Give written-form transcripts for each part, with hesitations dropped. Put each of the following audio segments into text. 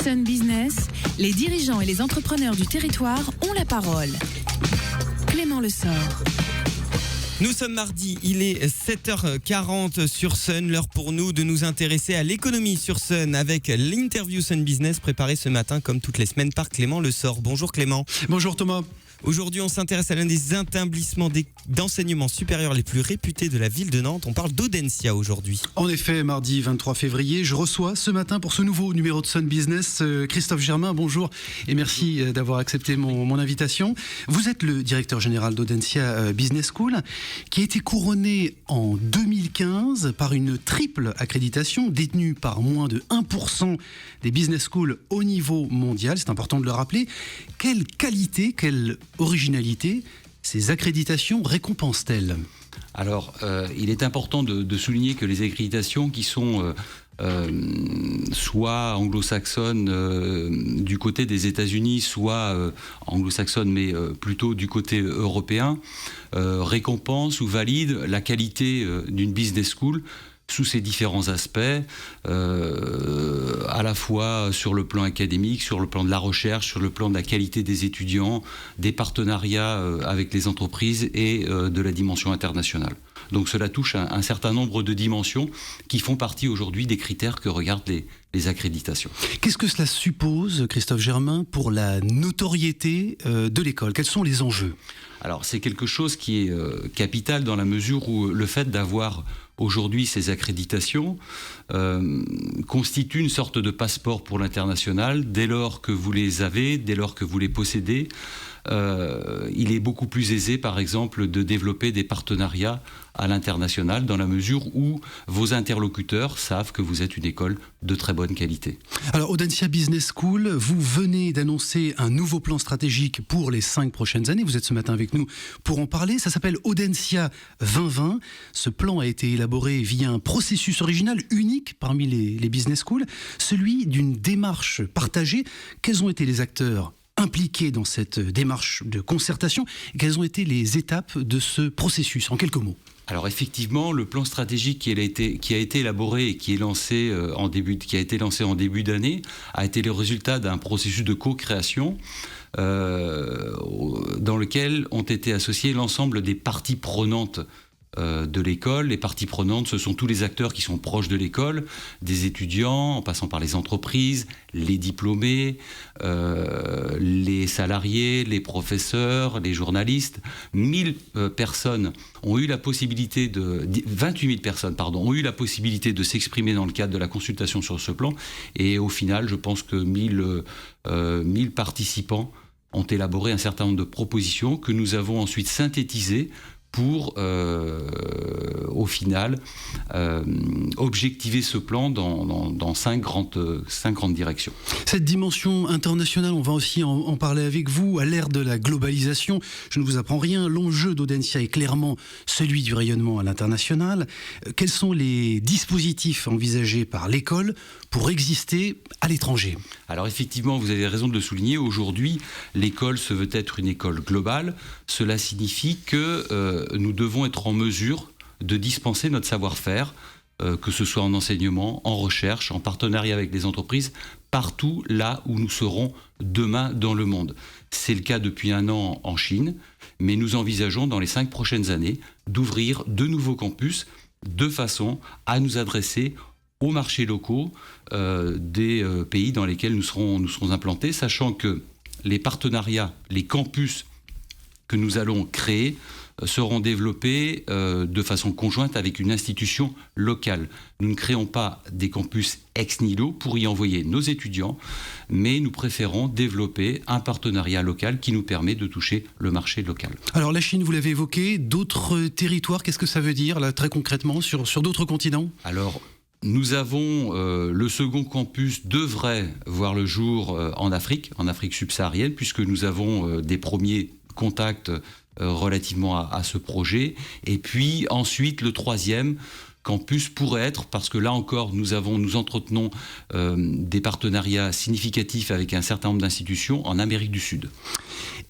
Sun Business, les dirigeants et les entrepreneurs du territoire ont la parole. Clément Lessort. Nous sommes mardi, il est 7h40 sur Sun, l'heure pour nous de nous intéresser à l'économie sur Sun avec l'interview Sun Business préparée ce matin comme toutes les semaines par Clément Lessort. Bonjour Clément. Bonjour Thomas. Aujourd'hui, on s'intéresse à l'un des établissements d'enseignement supérieur les plus réputés de la ville de Nantes. On parle d'Audencia aujourd'hui. En effet, mardi 23 février, je reçois ce matin pour ce nouveau numéro de Sun Business Christophe Germain. Bonjour et merci d'avoir accepté mon invitation. Vous êtes le directeur général d'Audencia Business School qui a été couronné en 2015 par une triple accréditation détenue par moins de 1% des business schools au niveau mondial. C'est important de le rappeler. Quelle qualité, quelle originalité ces accréditations récompensent-elles ? Alors, il est important de souligner que les accréditations qui sont soit anglo-saxonnes du côté des États-Unis, soit anglo-saxonnes mais plutôt du côté européen, récompensent ou valident la qualité d'une business school sous ses différents aspects, à la fois sur le plan académique, sur le plan de la recherche, sur le plan de la qualité des étudiants, des partenariats avec les entreprises et de la dimension internationale. Donc cela touche un certain nombre de dimensions qui font partie aujourd'hui des critères que regardent les accréditations. Qu'est-ce que cela suppose, Christophe Germain, pour la notoriété de l'école ? Quels sont les enjeux ? Alors c'est quelque chose qui est capital dans la mesure où le fait d'avoir aujourd'hui ces accréditations constitue une sorte de passeport pour l'international. Dès lors que vous les avez, dès lors que vous les possédez, il est beaucoup plus aisé, par exemple, de développer des partenariats à l'international dans la mesure où vos interlocuteurs savent que vous êtes une école de très bonne qualité. Alors, Audencia Business School, vous venez d'annoncer un nouveau plan stratégique pour les 5 prochaines années. Vous êtes ce matin avec nous pour en parler. Ça s'appelle Audencia 2020. Ce plan a été élaboré via un processus original unique parmi les business schools, celui d'une démarche partagée. Quels ont été les acteurs impliqués dans cette démarche de concertation? Quelles ont été les étapes de ce processus, en quelques mots? Alors effectivement, le plan stratégique qui a été élaboré et qui a été lancé en début d'année a été le résultat d'un processus de co-création dans lequel ont été associés l'ensemble des parties prenantes de l'école. Les parties prenantes, ce sont tous les acteurs qui sont proches de l'école, des étudiants, en passant par les entreprises, les diplômés, les salariés, les professeurs, les journalistes. 28 000 personnes ont eu la possibilité de s'exprimer dans le cadre de la consultation sur ce plan. Et au final, je pense que 1000 participants ont élaboré un certain nombre de propositions que nous avons ensuite synthétisées pour, au final, objectiver ce plan dans 5 grandes directions. Cette dimension internationale, on va aussi en parler avec vous. À l'ère de la globalisation, je ne vous apprends rien, l'enjeu d'Audencia est clairement celui du rayonnement à l'international. Quels sont les dispositifs envisagés par l'école pour exister à l'étranger ? Alors effectivement, vous avez raison de le souligner, aujourd'hui, l'école se veut être une école globale. Cela signifie que nous devons être en mesure de dispenser notre savoir-faire, que ce soit en enseignement, en recherche, en partenariat avec les entreprises, partout là où nous serons demain dans le monde. C'est le cas depuis 1 an en Chine, mais nous envisageons dans les 5 prochaines années d'ouvrir de nouveaux campus de façon à nous adresser aux marchés locaux des pays dans lesquels nous serons implantés, sachant que les partenariats, les campus que nous allons créer seront développés de façon conjointe avec une institution locale. Nous ne créons pas des campus ex nihilo pour y envoyer nos étudiants, mais nous préférons développer un partenariat local qui nous permet de toucher le marché local. Alors la Chine, vous l'avez évoqué, d'autres territoires, qu'est-ce que ça veut dire là, très concrètement sur d'autres continents ? Alors, nous avons le second campus devrait voir le jour en Afrique subsaharienne, puisque nous avons des premiers contacts relativement à ce projet. Et puis ensuite, le troisième campus pourrait être, parce que là encore, nous entretenons des partenariats significatifs avec un certain nombre d'institutions en Amérique du Sud.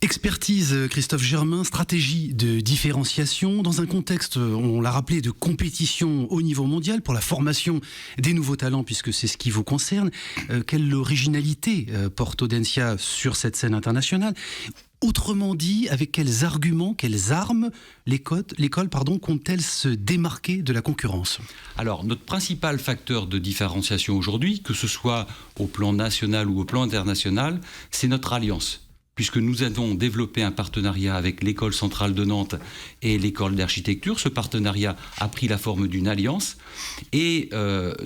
Expertise, Christophe Germain, stratégie de différenciation dans un contexte, on l'a rappelé, de compétition au niveau mondial pour la formation des nouveaux talents, puisque c'est ce qui vous concerne. Quelle originalité porte Audencia sur cette scène internationale ? Autrement dit, avec quels arguments, quelles armes l'école compte-t-elle se démarquer de la concurrence ? Alors, notre principal facteur de différenciation aujourd'hui, que ce soit au plan national ou au plan international, c'est notre alliance. Puisque nous avons développé un partenariat avec l'École centrale de Nantes et l'École d'architecture. Ce partenariat a pris la forme d'une alliance et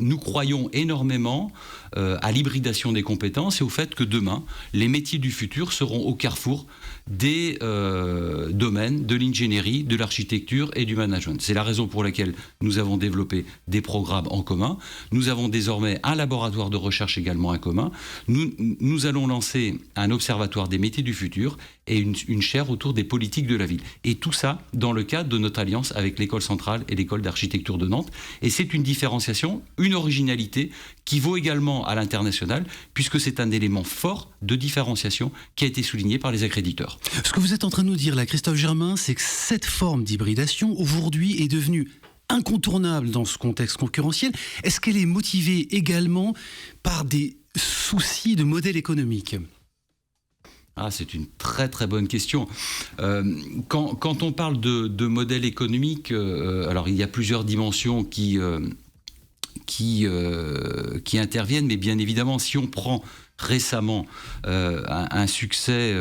nous croyons énormément à l'hybridation des compétences et au fait que demain, les métiers du futur seront au carrefour des domaines de l'ingénierie, de l'architecture et du management. C'est la raison pour laquelle nous avons développé des programmes en commun. Nous avons désormais un laboratoire de recherche également en commun. Nous allons lancer un observatoire des métiers du futur et une chaire autour des politiques de la ville. Et tout ça dans le cadre de notre alliance avec l'École centrale et l'École d'architecture de Nantes. Et c'est une différenciation, une originalité qui vaut également à l'international, puisque c'est un élément fort de différenciation qui a été souligné par les accréditeurs. Ce que vous êtes en train de nous dire là, Christophe Germain, c'est que cette forme d'hybridation, aujourd'hui, est devenue incontournable dans ce contexte concurrentiel. Est-ce qu'elle est motivée également par des soucis de modèle économique ? C'est une très très bonne question. Quand on parle de modèle économique, alors il y a plusieurs dimensions qui interviennent, mais bien évidemment, si on prend récemment un succès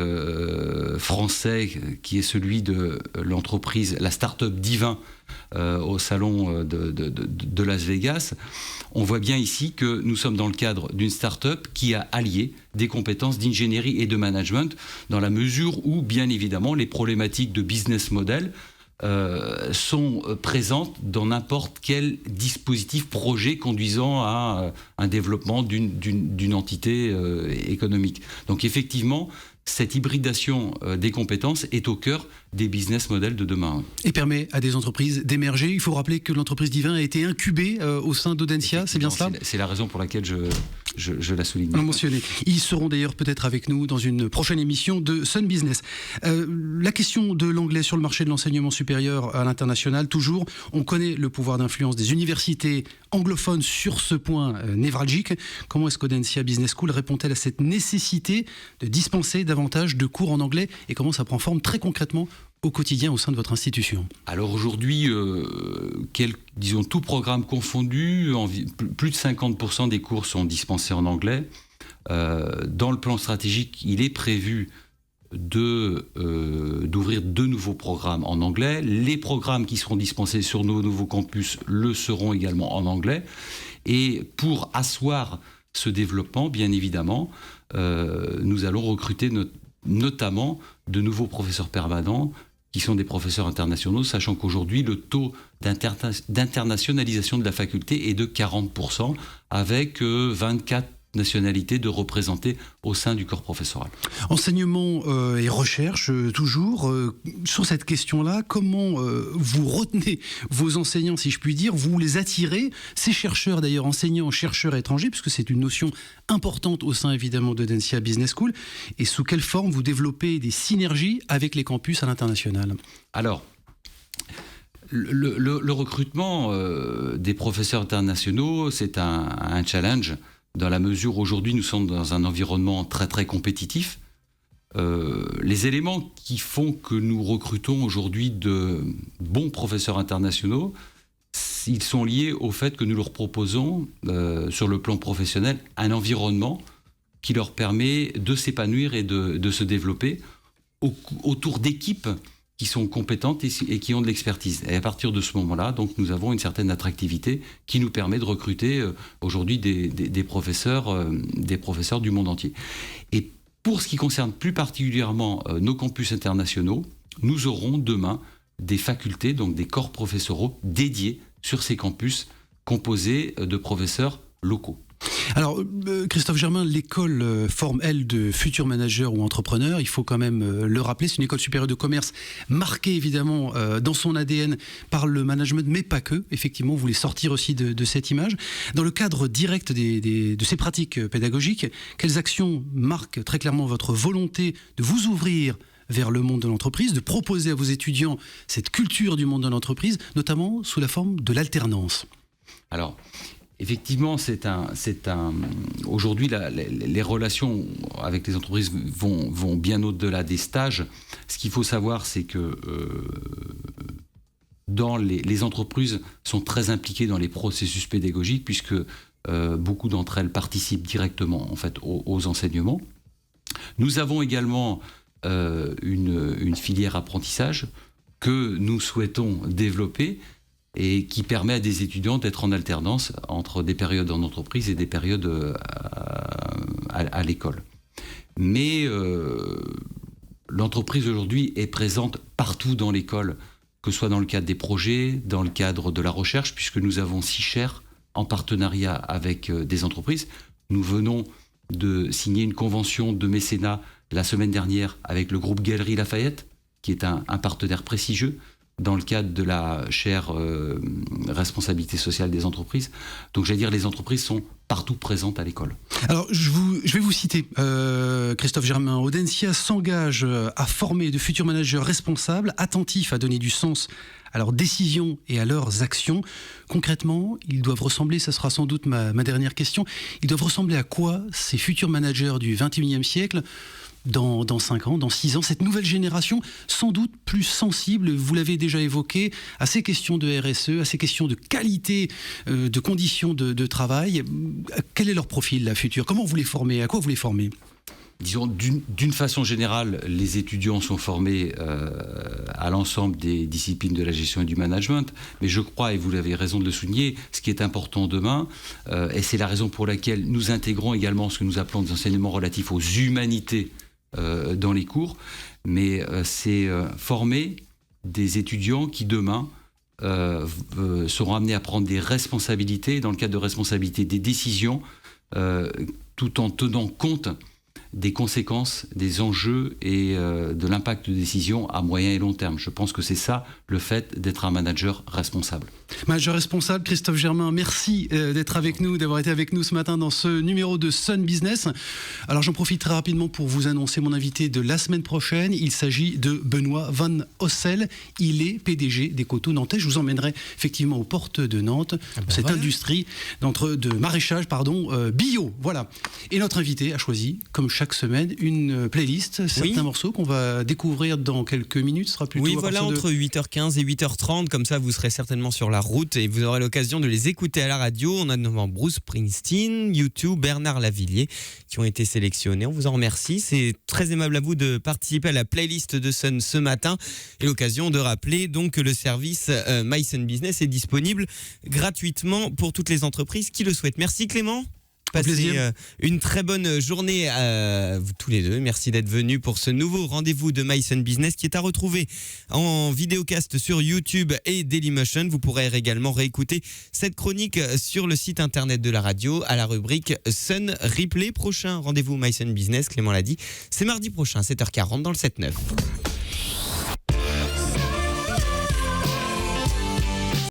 français qui est celui de l'entreprise, la start-up Divin, au salon de Las Vegas, on voit bien ici que nous sommes dans le cadre d'une start-up qui a allié des compétences d'ingénierie et de management, dans la mesure où, bien évidemment, les problématiques de business model sont présentes dans n'importe quel dispositif, projet conduisant à un développement d'une entité économique. Donc effectivement, cette hybridation des compétences est au cœur des business models de demain. Et permet à des entreprises d'émerger. Il faut rappeler que l'entreprise Divin a été incubée au sein d'Audencia, c'est bien cela ? C'est la raison pour laquelle je la souligne. Mentionné. Ils seront d'ailleurs peut-être avec nous dans une prochaine émission de Sun Business. La question de l'anglais sur le marché de l'enseignement supérieur à l'international, toujours, on connaît le pouvoir d'influence des universités anglophones sur ce point névralgique. Comment est-ce qu'Audencia Business School répond-elle à cette nécessité de dispenser davantage de cours en anglais et comment ça prend forme très concrètement au quotidien au sein de votre institution ? Alors aujourd'hui, disons tout programme confondu, plus de 50% des cours sont dispensés en anglais. Dans le plan stratégique, il est prévu d'ouvrir 2 nouveaux programmes en anglais. Les programmes qui seront dispensés sur nos nouveaux campus le seront également en anglais. Et pour asseoir ce développement, bien évidemment, nous allons recruter notamment de nouveaux professeurs permanents qui sont des professeurs internationaux, sachant qu'aujourd'hui, le taux d'internationalisation de la faculté est de 40%, avec 24 nationalités de représentées au sein du corps professoral. Enseignement et recherche, toujours. Sur cette question-là, comment vous retenez vos enseignants, si je puis dire, vous les attirez, ces chercheurs d'ailleurs, enseignants, chercheurs étrangers, puisque c'est une notion importante au sein évidemment d'Audencia Business School, et sous quelle forme vous développez des synergies avec les campus à l'international ? Alors, le recrutement des professeurs internationaux, c'est un challenge, dans la mesure où aujourd'hui nous sommes dans un environnement très très compétitif. Les éléments qui font que nous recrutons aujourd'hui de bons professeurs internationaux, ils sont liés au fait que nous leur proposons, sur le plan professionnel, un environnement qui leur permet de s'épanouir et de se développer autour d'équipes qui sont compétentes et qui ont de l'expertise. Et à partir de ce moment-là, donc, nous avons une certaine attractivité qui nous permet de recruter aujourd'hui des professeurs du monde entier. Et pour ce qui concerne plus particulièrement nos campus internationaux, nous aurons demain des facultés, donc des corps professoraux dédiés sur ces campus composés de professeurs locaux. Alors, Christophe Germain, l'école forme, elle, de futurs managers ou entrepreneurs. Il faut quand même le rappeler. C'est une école supérieure de commerce marquée, évidemment, dans son ADN par le management, mais pas que. Effectivement, vous voulez sortir aussi de cette image. Dans le cadre direct de ces pratiques pédagogiques, quelles actions marquent très clairement votre volonté de vous ouvrir vers le monde de l'entreprise, de proposer à vos étudiants cette culture du monde de l'entreprise, notamment sous la forme de l'alternance? Alors, effectivement, aujourd'hui, les relations avec les entreprises vont bien au-delà des stages. Ce qu'il faut savoir, c'est que les entreprises sont très impliquées dans les processus pédagogiques, puisque beaucoup d'entre elles participent directement en fait, aux enseignements. Nous avons également une filière apprentissage que nous souhaitons développer et qui permet à des étudiants d'être en alternance entre des périodes en entreprise et des périodes à l'école. Mais l'entreprise aujourd'hui est présente partout dans l'école, que ce soit dans le cadre des projets, dans le cadre de la recherche, puisque nous avons SICHER en partenariat avec des entreprises. Nous venons de signer une convention de mécénat la semaine dernière avec le groupe Galeries Lafayette, qui est un partenaire prestigieux dans le cadre de la chaire responsabilité sociale des entreprises. Donc j'allais dire, les entreprises sont partout présentes à l'école. Alors je vais vous citer, Christophe Germain. Audencia s'engage à former de futurs managers responsables, attentifs à donner du sens à leurs décisions et à leurs actions. Concrètement, ils doivent ressembler, ça sera sans doute ma dernière question, ils doivent ressembler à quoi ces futurs managers du XXIe siècle dans 5 ans, dans 6 ans, cette nouvelle génération sans doute plus sensible, vous l'avez déjà évoqué, à ces questions de RSE, à ces questions de qualité, de conditions de travail. Quel est leur profil, la future? Comment vous les formez? À quoi vous les formez? Disons, d'une façon générale, les étudiants sont formés à l'ensemble des disciplines de la gestion et du management, mais je crois, et vous l'avez raison de le souligner, ce qui est important demain, et c'est la raison pour laquelle nous intégrons également ce que nous appelons des enseignements relatifs aux humanités dans les cours, mais c'est former des étudiants qui demain seront amenés à prendre des responsabilités, dans le cadre de responsabilités des décisions, tout en tenant compte des conséquences, des enjeux et de l'impact de décision à moyen et long terme. Je pense que c'est ça, le fait d'être un manager responsable. Manager responsable, Christophe Germain, merci d'être avec nous, d'avoir été avec nous ce matin dans ce numéro de Sun Business. Alors j'en profite très rapidement pour vous annoncer mon invité de la semaine prochaine. Il s'agit de Benoît Van Ossel. Il est PDG des Coteaux nantais. Je vous emmènerai effectivement aux portes de Nantes, cette voilà. Industrie de maraîchage bio. Voilà. Et notre invité a choisi, comme chaque semaine, une playlist, certains morceaux qu'on va découvrir dans quelques minutes. Ce sera plutôt entre 8h15 et 8h30, comme ça vous serez certainement sur la route et vous aurez l'occasion de les écouter à la radio. On a notamment Bruce Springsteen, U2, Bernard Lavilliers qui ont été sélectionnés. On vous en remercie. C'est très aimable à vous de participer à la playlist de Sun ce matin et l'occasion de rappeler donc que le service My Sun Business est disponible gratuitement pour toutes les entreprises qui le souhaitent. Merci Clément. Passez une très bonne journée à vous tous les deux. Merci d'être venus pour ce nouveau rendez-vous de My Sun Business qui est à retrouver en vidéocast sur YouTube et Dailymotion. Vous pourrez également réécouter cette chronique sur le site internet de la radio à la rubrique Sun Replay. Prochain rendez-vous My Sun Business, Clément l'a dit, c'est mardi prochain, 7h40 dans le 7-9.